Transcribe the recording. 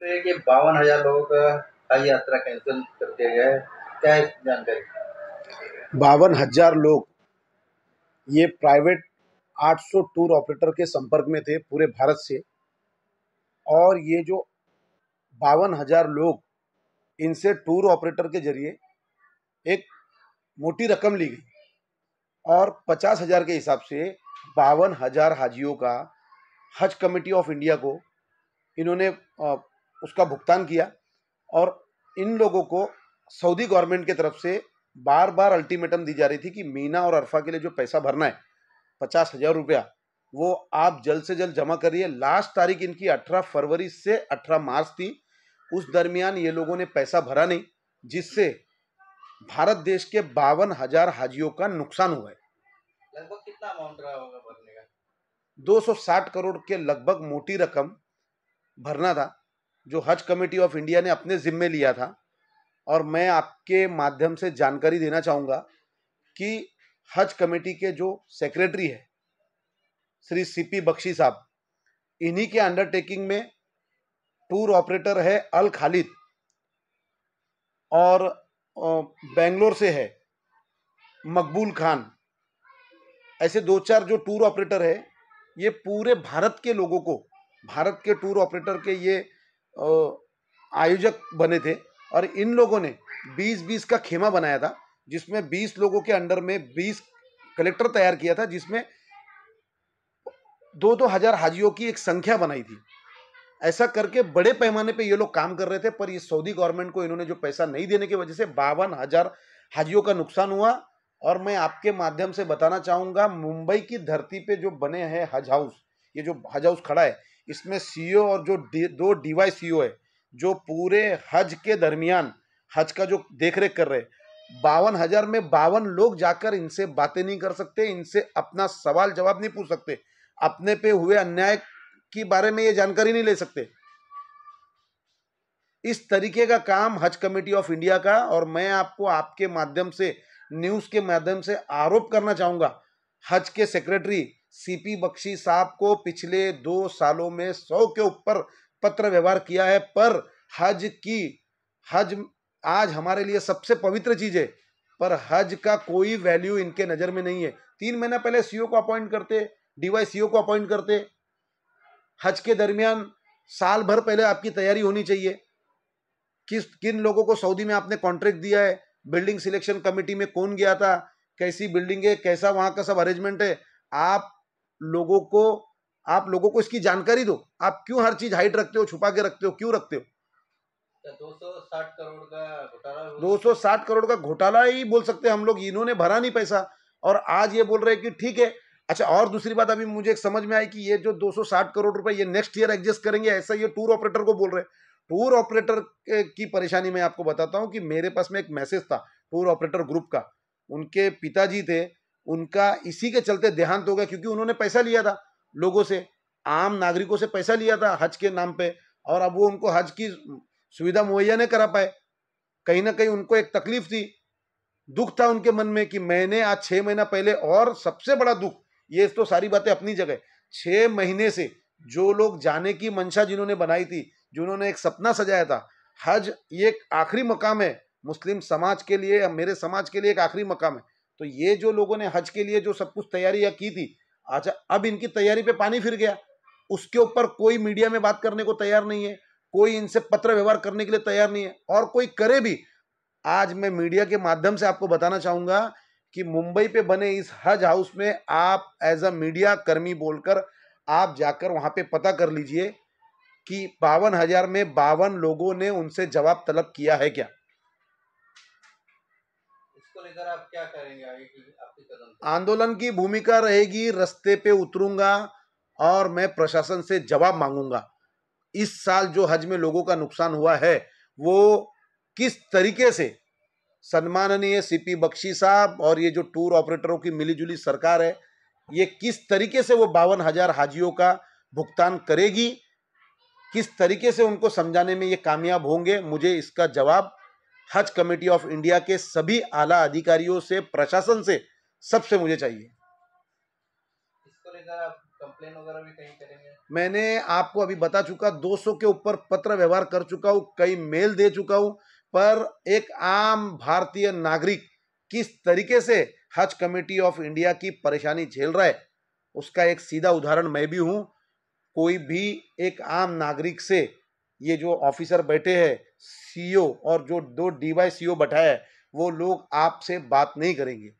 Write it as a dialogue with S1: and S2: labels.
S1: तो ये 52,000 लोगों का हज यात्रा कैंसिल कर दिया गया है, क्या है जानकारी?
S2: 52,000 लोग ये प्राइवेट 800 टूर ऑपरेटर के संपर्क में थे पूरे भारत से। और ये जो 52,000 लोग, इनसे टूर ऑपरेटर के जरिए एक मोटी रकम ली गई और 50,000 के हिसाब से 52,000 हाजियों का हज कमेटी ऑफ इंडिया को इन्होंने उसका भुगतान किया। और इन लोगों को सऊदी गवर्नमेंट की तरफ से बार बार अल्टीमेटम दी जा रही थी कि मीना और अरफा के लिए जो पैसा भरना है 50,000 रुपया, वो आप जल्द से जल्द जमा करिए। लास्ट तारीख इनकी 18 फरवरी से 18 मार्च थी। उस दरमियान ये लोगों ने पैसा भरा नहीं, जिससे भारत देश के 52,000 हाजियों का नुकसान हुआ है।
S1: लगभग कितना अमाउंट रहा होगा भरने का?
S2: 260 करोड़ के लगभग मोटी रकम भरना था, जो हज कमेटी ऑफ इंडिया ने अपने जिम्मे लिया था। और मैं आपके माध्यम से जानकारी देना चाहूँगा कि हज कमेटी के जो सेक्रेटरी है श्री सीपी बख्शी साहब, इन्हीं के अंडरटेकिंग में टूर ऑपरेटर है अल खालिद, और बेंगलोर से है मकबूल खान। ऐसे दो चार जो टूर ऑपरेटर है, ये पूरे भारत के लोगों को, भारत के टूर ऑपरेटर के ये आयोजक बने थे। और इन लोगों ने 20-20 का खेमा बनाया था, जिसमें 20 लोगों के अंडर में 20 कलेक्टर तैयार किया था, जिसमें 2-2 हजार हाजियों की एक संख्या बनाई थी। ऐसा करके बड़े पैमाने पे ये लोग काम कर रहे थे, पर ये सऊदी गवर्नमेंट को इन्होंने जो पैसा नहीं देने की वजह से 52,000 हाजियों का नुकसान हुआ। और मैं आपके माध्यम से बताना चाहूँगा, मुंबई की धरती पे जो बने हैं हज हाउस, ये जो हज हाउस खड़ा है, इसमें सीईओ और जो दो डीवाई सीईओ है, जो पूरे हज के दरमियान हज का जो देख रेख कर रहे, 52,000 में 52 लोग जाकर इनसे बातें नहीं कर सकते, इनसे अपना सवाल जवाब नहीं पूछ सकते, अपने पे हुए अन्याय के बारे में ये जानकारी नहीं ले सकते। इस तरीके का काम हज कमेटी ऑफ इंडिया का, और मैं आपको आपके माध्यम से, न्यूज के माध्यम से आरोप करना चाहूंगा, हज के सेक्रेटरी सीपी बख्शी साहब को पिछले 2 सालों में 100 के ऊपर पत्र व्यवहार किया है। पर हज आज हमारे लिए सबसे पवित्र चीज है, पर हज का कोई वैल्यू इनके नजर में नहीं है। 3 महीना पहले सीईओ को अपॉइंट करते, डीवाई सीईओ को अपॉइंट करते। हज के दरमियान साल भर पहले आपकी तैयारी होनी चाहिए। किन लोगों को सऊदी में आपने कॉन्ट्रैक्ट दिया है, बिल्डिंग सिलेक्शन कमेटी में कौन गया था, कैसी बिल्डिंग है, कैसा वहां का सब अरेंजमेंट है, आप लोगों को इसकी जानकारी दो। आप क्यों हर चीज हाइड रखते हो, छुपा के रखते हो, क्यों रखते हो?
S1: 260 करोड़ का घोटाला,
S2: 260 करोड़ का घोटाला ही बोल सकते हैं हम लोग। इन्होंने भरा नहीं पैसा, और आज ये बोल रहे हैं कि ठीक है। अच्छा, और दूसरी बात अभी मुझे एक समझ में आई कि ये जो 260 करोड़ रुपए ये नेक्स्ट ईयर एडजस्ट करेंगे, ऐसा ये टूर ऑपरेटर को बोल रहे हैं। टूर ऑपरेटर की परेशानी मैं आपको बताता हूं कि मेरे पास में एक मैसेज था टूर ऑपरेटर ग्रुप का। उनके पिताजी थे, उनका इसी के चलते देहांत हो गया, क्योंकि उन्होंने पैसा लिया था लोगों से, आम नागरिकों से पैसा लिया था हज के नाम पे, और अब वो उनको हज की सुविधा मुहैया नहीं करा पाए। कहीं ना कहीं उनको एक तकलीफ थी, दुख था उनके मन में कि मैंने आज 6 महीना पहले, और सबसे बड़ा दुख, ये तो सारी बातें अपनी जगह, 6 महीने से जो लोग जाने की मंशा जिन्होंने बनाई थी, जिन्होंने एक सपना सजाया था, हज ये एक आखिरी मकाम है मुस्लिम समाज के लिए, मेरे समाज के लिए एक आखिरी मकाम है। तो ये जो लोगों ने हज के लिए जो सब कुछ तैयारियां की थी, अच्छा अब इनकी तैयारी पे पानी फिर गया। उसके ऊपर कोई मीडिया में बात करने को तैयार नहीं है, कोई इनसे पत्र व्यवहार करने के लिए तैयार नहीं है, और कोई करे भी। आज मैं मीडिया के माध्यम से आपको बताना चाहूंगा कि मुंबई पे बने इस हज हाउस में आप एज अ मीडिया कर्मी बोलकर आप जाकर वहां पे पता कर लीजिए कि 52,000 में 52 लोगों ने उनसे जवाब तलब किया है क्या।
S1: इसको लेकर आप क्या करेंगे आगे की आपकी कदम?
S2: आंदोलन की भूमिका रहेगी, रास्ते पे उतरूंगा और मैं प्रशासन से जवाब मांगूंगा। इस साल जो हज में लोगों का नुकसान हुआ है, वो किस तरीके से सम्माननीय सीपी बख्शी साहब और ये जो टूर ऑपरेटरों की मिलीजुली सरकार है, ये किस तरीके से वो 52,000 हाजियों का भुगतान करेगी, किस तरीके से उनको समझाने में ये कामयाब होंगे, मुझे इसका जवाब हज कमेटी ऑफ इंडिया के सभी आला अधिकारियों से, प्रशासन से, सबसे मुझे चाहिए।
S1: इसको लेकर आप कंप्लेन वगैरह भी कहीं करेंगे?
S2: मैंने आपको अभी बता चुका, 200 के ऊपर पत्र व्यवहार कर चुका हूं, कई मेल दे चुका हूं, पर एक आम भारतीय नागरिक किस तरीके से हज कमेटी ऑफ इंडिया की परेशानी झेल रहा है, उसका एक सीधा उदाहरण मैं भी हूं। कोई भी एक आम नागरिक से, ये जो ऑफिसर बैठे हैं, सीईओ और जो 2 डीवाई सीईओ बैठा है, वो लोग आपसे बात नहीं करेंगे।